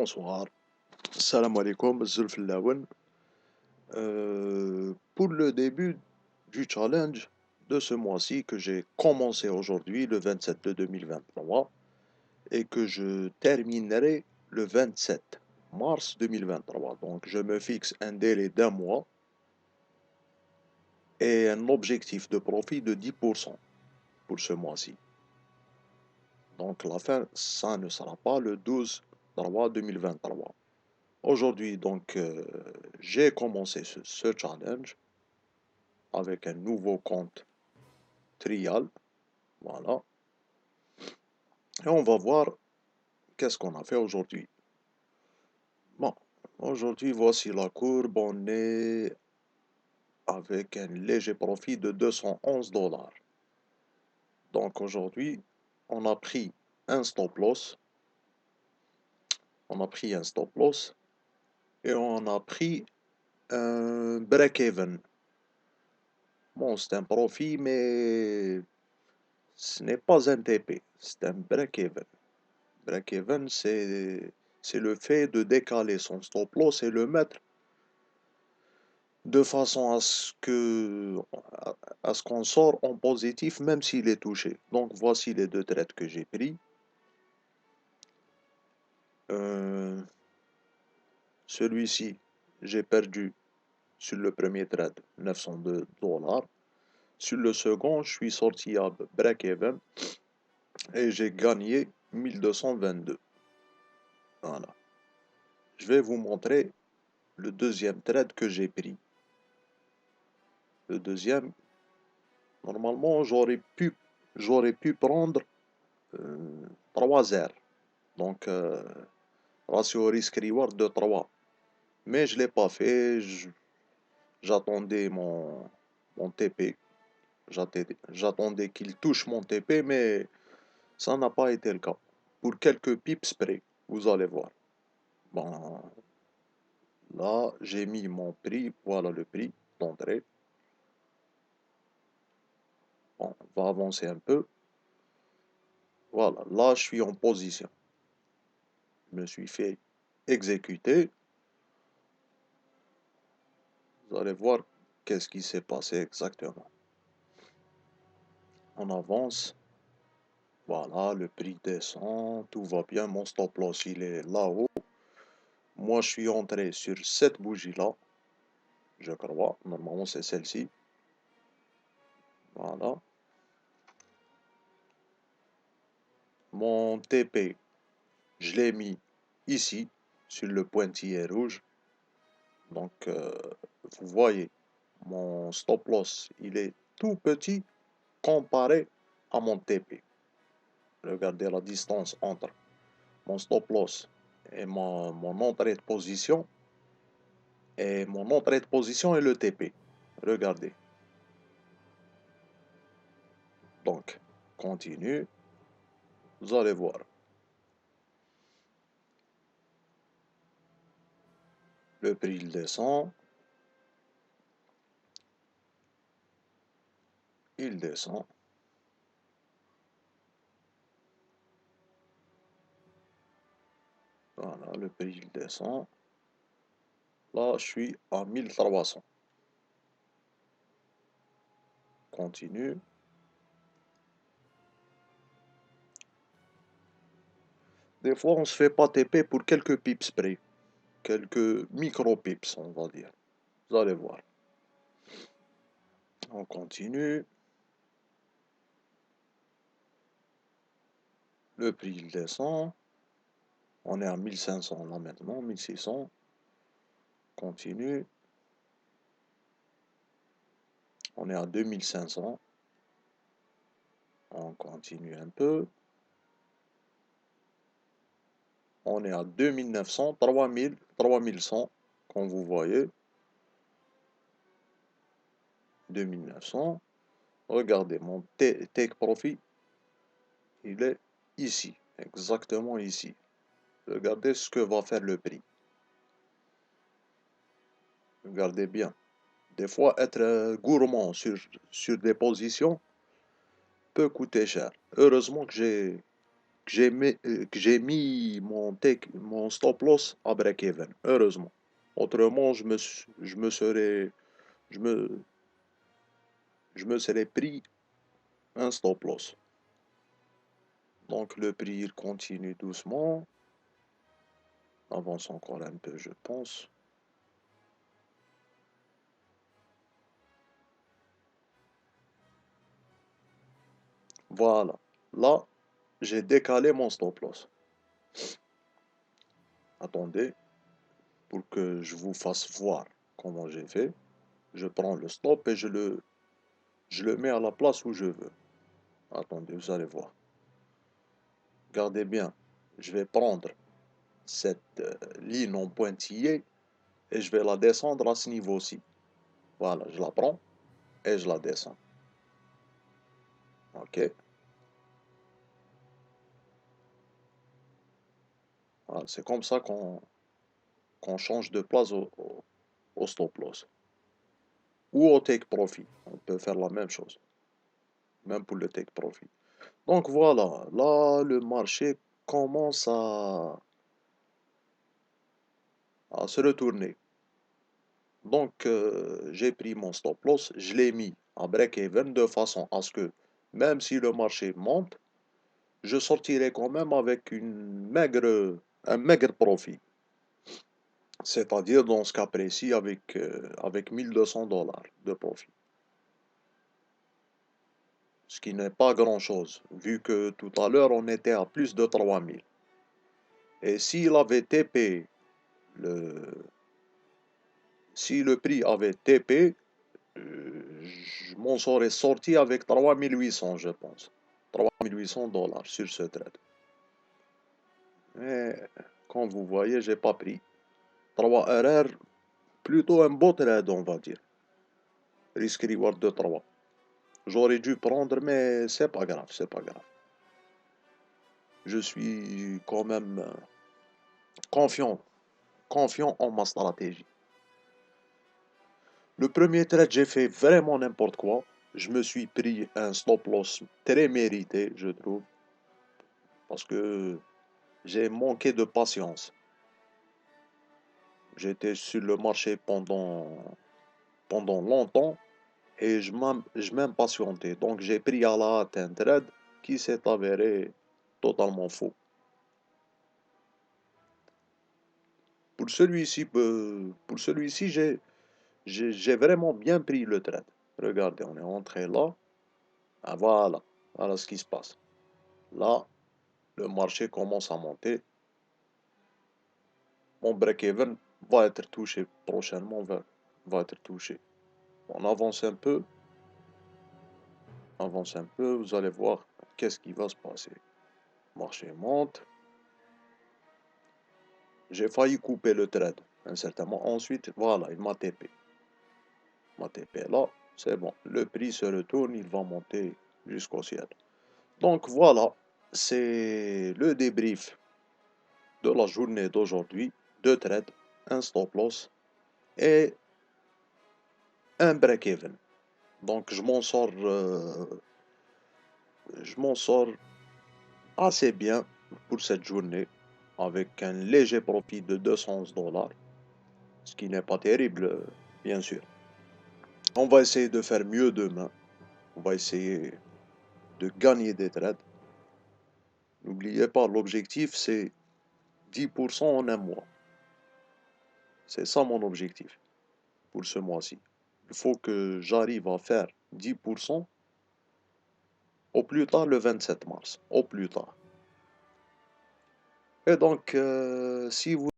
Bonsoir. Salam alaikum, Zulf Lawen. Pour le début du challenge de ce mois-ci que j'ai commencé aujourd'hui, le 27 de 2023, et que je terminerai le 27 mars 2023. Donc je me fixe un délai d'un mois et un objectif de profit de 10% pour ce mois-ci. Donc la fin, ça ne sera pas le 12/3 2023. Aujourd'hui, donc, j'ai commencé ce challenge avec un nouveau compte trial. Voilà. Et on va voir qu'est-ce qu'on a fait aujourd'hui. Bon, aujourd'hui, voici la courbe. On est avec un léger profit de 211 $. Donc aujourd'hui, on a pris un stop loss. On a pris un stop loss et on a pris un break-even. Bon, c'est un profit, mais ce n'est pas un TP, c'est un break-even. Break-even, c'est le fait de décaler son stop loss et le mettre de façon à ce qu'on sort en positif même s'il est touché. Donc voici les deux trades que j'ai pris. Celui-ci, j'ai perdu sur le premier trade 902 $. Sur le second, je suis sorti à break-even et j'ai gagné 1222. Voilà. Je vais vous montrer le deuxième trade que j'ai pris. Le deuxième, normalement, j'aurais pu prendre 3 R. Donc, ratio risque-reward de 3. Mais je ne l'ai pas fait. J'attendais mon TP. J'attendais qu'il touche mon TP, mais ça n'a pas été le cas. Pour quelques pips près, vous allez voir. Bon, là, j'ai mis mon prix. Voilà le prix d'entrée. Bon, on va avancer un peu. Voilà, là, je suis en position. Je me suis fait exécuter. Vous allez voir qu'est-ce qui s'est passé exactement. On avance. Voilà, le prix descend. Tout va bien. Mon stop loss, il est là-haut. Moi, je suis entré sur cette bougie-là. Je crois. Normalement, c'est celle-ci. Voilà. Mon TP, je l'ai mis ici, sur le pointillé rouge. Donc, vous voyez, mon stop loss, il est tout petit comparé à mon TP. Regardez la distance entre mon stop loss et mon entrée de position. Et mon entrée de position est le TP. Regardez. Donc, continue. Vous allez voir. Le prix, il descend. Il descend. Voilà, le prix, il descend. Là, je suis à 1300. Continue. Des fois, on se fait pas TP pour quelques pips près. Quelques micro-pips, on va dire. Vous allez voir. On continue. Le prix, il descend. On est à 1500 là maintenant, 1600. Continue. On est à 2500. On continue un peu. On est à 2900, 3000, 3100, comme vous voyez. 2900. Regardez, mon take profit, il est ici, exactement ici. Regardez ce que va faire le prix. Regardez bien. Des fois, être gourmand sur des positions peut coûter cher. Heureusement que que j'ai mis mon stop loss à break-even, heureusement. Autrement, je me, je me serais pris un stop loss. Donc le prix il continue doucement, avance encore un peu, je pense. Voilà, là, j'ai décalé mon stop loss. Attendez, pour que je vous fasse voir comment j'ai fait. Je prends le stop et je le mets à la place où je veux. Attendez, vous allez voir. Regardez bien, je vais prendre cette ligne en pointillé et je vais la descendre à ce niveau-ci. Voilà, je la prends et je la descends. Ok. Voilà, c'est comme ça qu'on change de place au stop loss. Ou au take profit. On peut faire la même chose. Même pour le take profit. Donc voilà, là le marché commence à se retourner. Donc j'ai pris mon stop loss, je l'ai mis à break-even de façon à ce que même si le marché monte, je sortirai quand même avec un maigre profit. C'est-à-dire dans ce cas précis avec 1200 dollars de profit. Ce qui n'est pas grand-chose, vu que tout à l'heure on était à plus de 3000. Et si le prix avait TP, je m'en serais sorti avec 3800, je pense. 3800 dollars sur ce trade. Mais comme vous voyez, j'ai pas pris. 3 RR, plutôt un beau trade, on va dire. Risk reward de 3. J'aurais dû prendre, mais c'est pas grave, c'est pas grave. Je suis quand même confiant, confiant en ma stratégie. Le premier trade, j'ai fait vraiment n'importe quoi. Je me suis pris un stop loss très mérité, je trouve, parce que j'ai manqué de patience. J'étais sur le marché pendant longtemps et je m'impatientais. Donc j'ai pris à la hâte un trade qui s'est avéré totalement faux. Pour celui-ci, j'ai vraiment bien pris le trade. Regardez, on est entré là. Ah, voilà, voilà ce qui se passe. Là, le marché commence à monter. Mon break-even va être touché prochainement, va être touché. On avance un peu, vous allez voir qu'est-ce qui va se passer. Le marché monte. J'ai failli couper le trade, un certain moment. Ensuite, voilà, il m'a TP. Il m'a TP là, c'est bon. Le prix se retourne, il va monter jusqu'au ciel. Donc voilà, c'est le débrief de la journée d'aujourd'hui. Deux trades, un stop loss et un break-even. Donc je m'en sors assez bien pour cette journée avec un léger profit de 211 dollars, ce qui n'est pas terrible, bien sûr. On va essayer de faire mieux demain. On va essayer de gagner des trades. N'oubliez pas, l'objectif c'est 10% en un mois. C'est ça mon objectif pour ce mois-ci. Il faut que j'arrive à faire 10% au plus tard le 27 mars. Au plus tard. Et donc, si vous